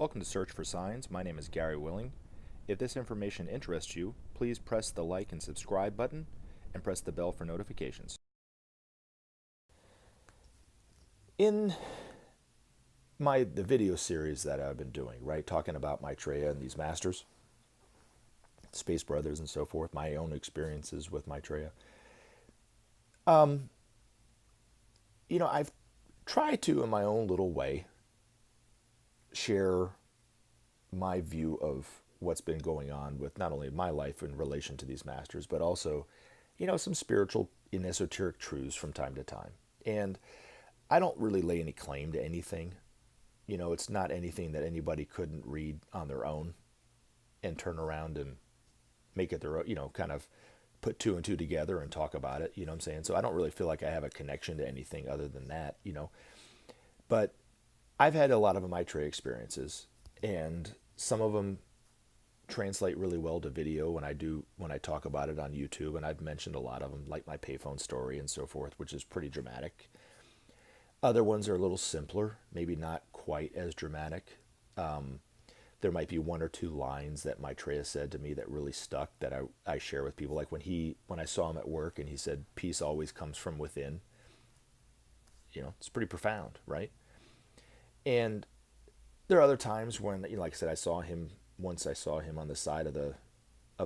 Welcome to Search for Signs. My name is Gary Willing. If this information interests you, please press the like and subscribe button and press the bell for notifications. In the video series that I've been doing, right, talking about Maitreya and these masters, Space Brothers and so forth, my own experiences with Maitreya, I've tried to, in my own little way, share my view of what's been going on with not only my life in relation to these masters, but also, some spiritual and esoteric truths from time to time. And I don't really lay any claim to anything. It's not anything that anybody couldn't read on their own and turn around and make it their own, kind of put two and two together and talk about it, you know what I'm saying? So I don't really feel like I have a connection to anything other than that. But I've had a lot of Maitreya experiences, and some of them translate really well to video when I talk about it on YouTube, and I've mentioned a lot of them, like my payphone story and so forth, which is pretty dramatic. Other ones are a little simpler, maybe not quite as dramatic. There might be one or two lines that Maitreya said to me that really stuck that I share with people. Like when I saw him at work and he said, "Peace always comes from within." It's pretty profound, right? And there are other times when, like I said, I saw him on the side of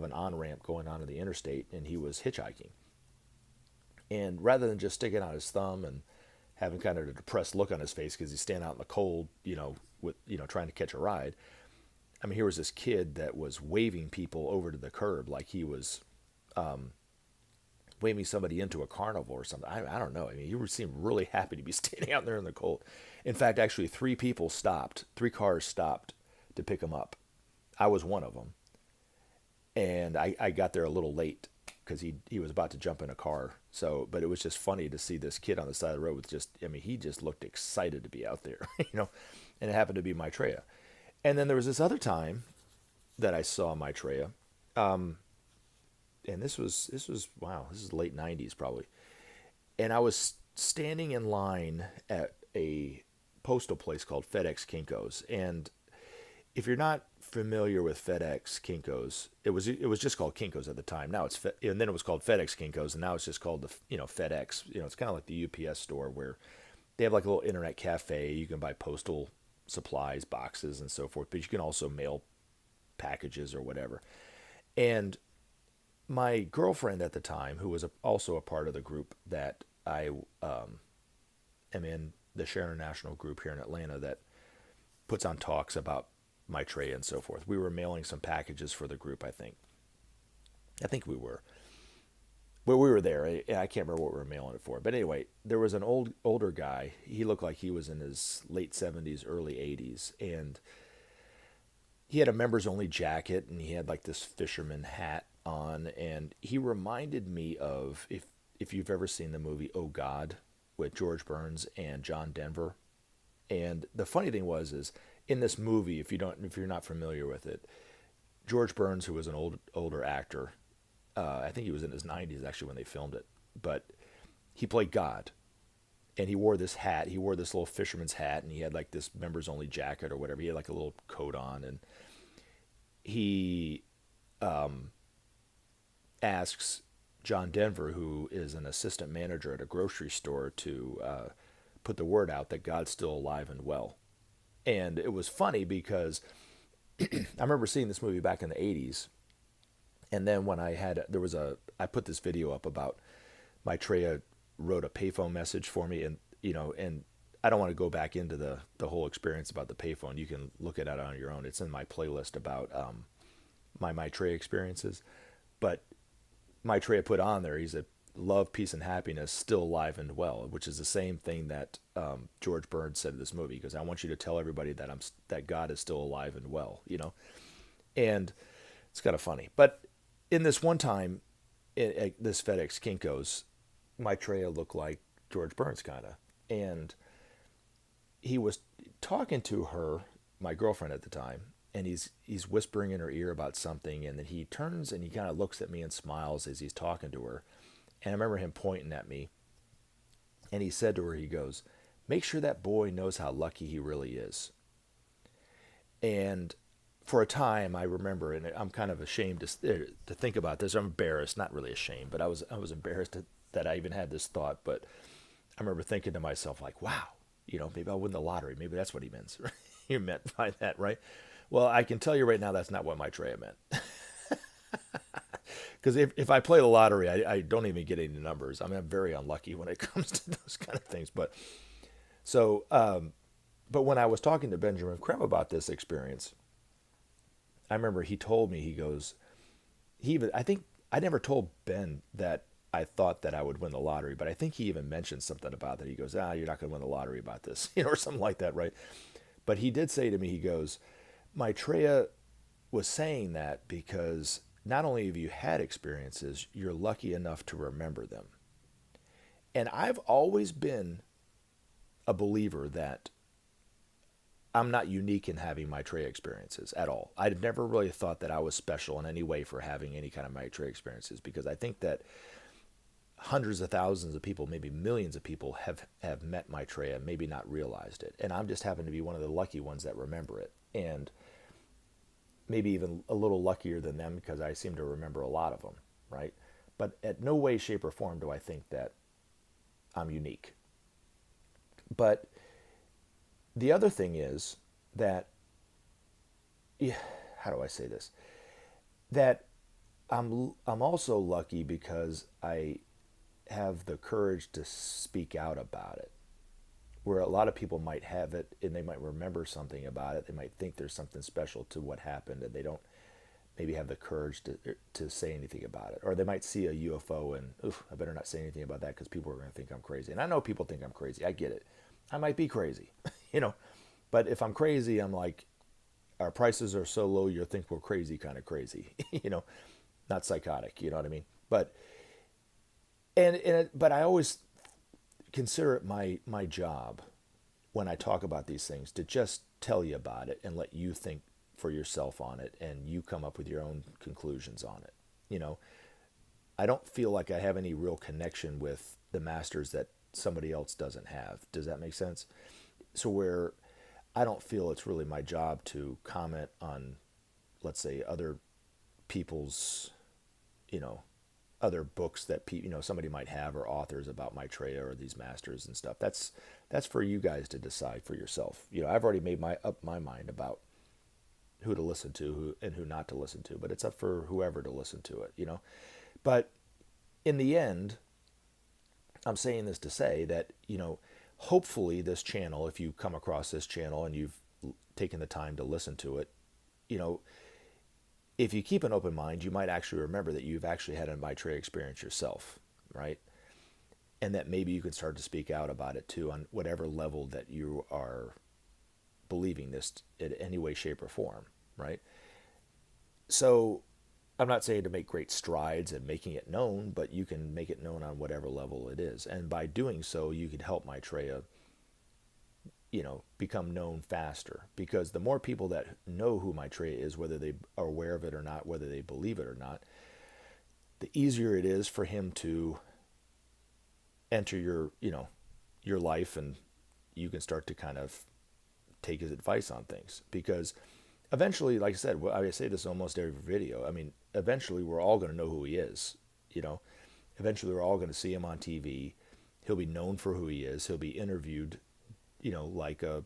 an on-ramp going onto the interstate, and he was hitchhiking. And rather than just sticking out his thumb and having kind of a depressed look on his face because he's standing out in the cold, trying to catch a ride. I mean, here was this kid that was waving people over to the curb like he was waving somebody into a carnival or something. I don't know. I mean, he seemed really happy to be standing out there in the cold. In fact, actually, three cars stopped to pick him up. I was one of them. And I got there a little late because he was about to jump in a car. But it was just funny to see this kid on the side of the road he just looked excited to be out there, and it happened to be Maitreya. And then there was this other time that I saw Maitreya, and this was wow, this is late 90s probably. And I was standing in line at a postal place called FedEx Kinko's. And if you're not familiar with FedEx Kinko's, it was just called Kinko's at the time. Now and then it was called FedEx Kinko's, and now it's just called FedEx. It's kind of like the UPS store where they have like a little internet cafe. You can buy postal supplies, boxes, and so forth, but you can also mail packages or whatever. And my girlfriend at the time, who was also a part of the group that I am in, the Share International group here in Atlanta that puts on talks about Maitreya and so forth. We were mailing some packages for the group, I think. I think we were. Well, we were there. I can't remember what we were mailing it for. But anyway, there was an older guy. He looked like he was in his late 70s, early 80s. And he had a members only jacket, and he had like this fisherman hat on. And he reminded me of, if you've ever seen the movie Oh God with George Burns and John Denver. And the funny thing is in this movie, if you're not familiar with it, George Burns, who was an older actor, I think he was in his 90s actually when they filmed it, but he played God, and he wore this hat. He wore this little fisherman's hat, and he had like this members only jacket or whatever. He had like a little coat on, and he asks John Denver, who is an assistant manager at a grocery store, to put the word out that God's still alive and well. And it was funny because I remember seeing this movie back in the 80s. And then when I put this video up about Maitreya wrote a payphone message for me, and I don't want to go back into the whole experience about the payphone. You can look at it on your own. It's in my playlist about my Maitreya experiences. But Maitreya put on there, he said, "Love, peace, and happiness, still alive and well," which is the same thing that George Burns said in this movie, because I want you to tell everybody that God is still alive and well, And it's kind of funny. But in this one time, at this FedEx Kinko's, Maitreya looked like George Burns kind of. And he was talking to her, my girlfriend at the time, and he's whispering in her ear about something, and then he turns and he kind of looks at me and smiles as he's talking to her. And I remember him pointing at me, and he said to her, he goes, "Make sure that boy knows how lucky he really is." And for a time, I remember, and I'm kind of ashamed to think about this. I'm embarrassed, not really ashamed, but I was embarrassed that I even had this thought. But I remember thinking to myself, like, wow, maybe I'll win the lottery. Maybe that's what he meant. He meant by that, right? Well, I can tell you right now that's not what Maitreya meant. Because if I play the lottery, I don't even get any numbers. I mean, I'm very unlucky when it comes to those kind of things. So, but when I was talking to Benjamin Creme about this experience, I remember he told me, he goes, I think I never told Ben that I thought that I would win the lottery, but I think he even mentioned something about that. He goes, you're not going to win the lottery about this, or something like that, right? But he did say to me, he goes, Maitreya was saying that because not only have you had experiences, you're lucky enough to remember them. And I've always been a believer that I'm not unique in having Maitreya experiences at all. I'd never really thought that I was special in any way for having any kind of Maitreya experiences, because I think that hundreds of thousands of people, maybe millions of people have met Maitreya, maybe not realized it. And I'm just happen to be one of the lucky ones that remember it. And maybe even a little luckier than them because I seem to remember a lot of them, right? But at no way, shape, or form do I think that I'm unique. But the other thing is that, yeah, how do I say this? That I'm also lucky because I have the courage to speak out about it. Where a lot of people might have it and they might remember something about it. They might think there's something special to what happened, and they don't maybe have the courage to say anything about it. Or they might see a UFO and, oof, I better not say anything about that because people are going to think I'm crazy. And I know people think I'm crazy. I get it. I might be crazy, But if I'm crazy, I'm like, our prices are so low, you'll think we're crazy, kind of crazy, not psychotic, you know what I mean? But but I always consider it my job when I talk about these things to just tell you about it and let you think for yourself on it, and you come up with your own conclusions on it. I don't feel like I have any real connection with the masters that somebody else doesn't have. Does that make sense? So where I don't feel it's really my job to comment on, let's say, other people's, you know, other books that somebody might have, or authors about Maitreya or these masters and stuff. That's for you guys to decide for yourself. I've already made up my mind about who to listen to, and who not to listen to, but it's up for whoever to listen to it. But in the end, I'm saying this to say that, hopefully this channel, if you come across this channel and you've taken the time to listen to it, if you keep an open mind, you might actually remember that you've actually had a Maitreya experience yourself, right? And that maybe you can start to speak out about it too, on whatever level that you are believing this in any way, shape, or form, right? So I'm not saying to make great strides in making it known, but you can make it known on whatever level it is. And by doing so, you could help Maitreya, become known faster. Because the more people that know who Maitreya is, whether they are aware of it or not, whether they believe it or not, the easier it is for him to enter your life, and you can start to kind of take his advice on things. Because eventually, like I said, I say this almost every video, eventually we're all going to know who he is. Eventually we're all going to see him on TV. He'll be known for who he is. He'll be interviewed, like a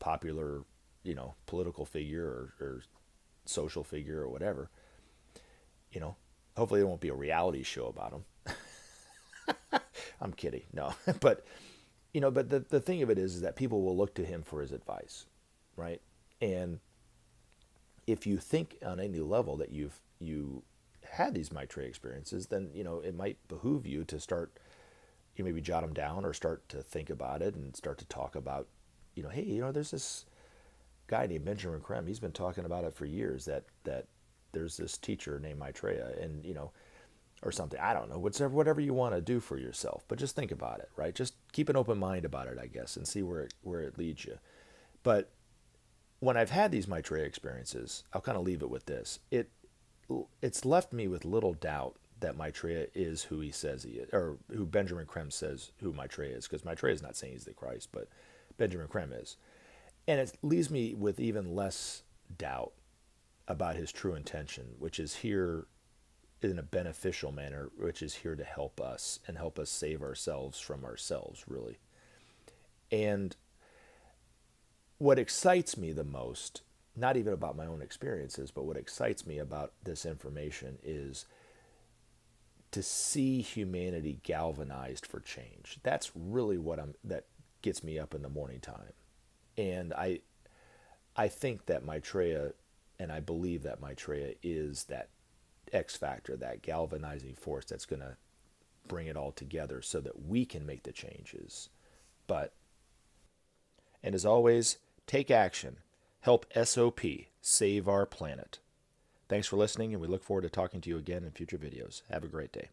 popular, political figure, or social figure, or whatever. Hopefully there won't be a reality show about him. I'm kidding. No, but the thing of it is that people will look to him for his advice, right? And if you think on any level that you had these Maitreya experiences, then it might behoove you to start, maybe jot them down, or start to think about it and start to talk about, hey, there's this guy named Benjamin Creme. He's been talking about it for years, that there's this teacher named Maitreya, and or something. I don't know, whatever you want to do for yourself, but just think about it, right? Just keep an open mind about it, I guess, and see where it leads you. But when I've had these Maitreya experiences, I'll kind of leave it with this. It's left me with little doubt that Maitreya is who he says he is, or who Benjamin Creme says who Maitreya is, because Maitreya is not saying he's the Christ, but Benjamin Creme is. And it leaves me with even less doubt about his true intention, which is here in a beneficial manner, which is here to help us and help us save ourselves from ourselves, really. And what excites me the most, not even about my own experiences, but what excites me about this information is to see humanity galvanized for change. That's really that gets me up in the morning time. And I think that Maitreya, and I believe that Maitreya is that X factor, that galvanizing force that's going to bring it all together so that we can make the changes. And as always, take action. Help SOP save our planet. Thanks for listening, and we look forward to talking to you again in future videos. Have a great day.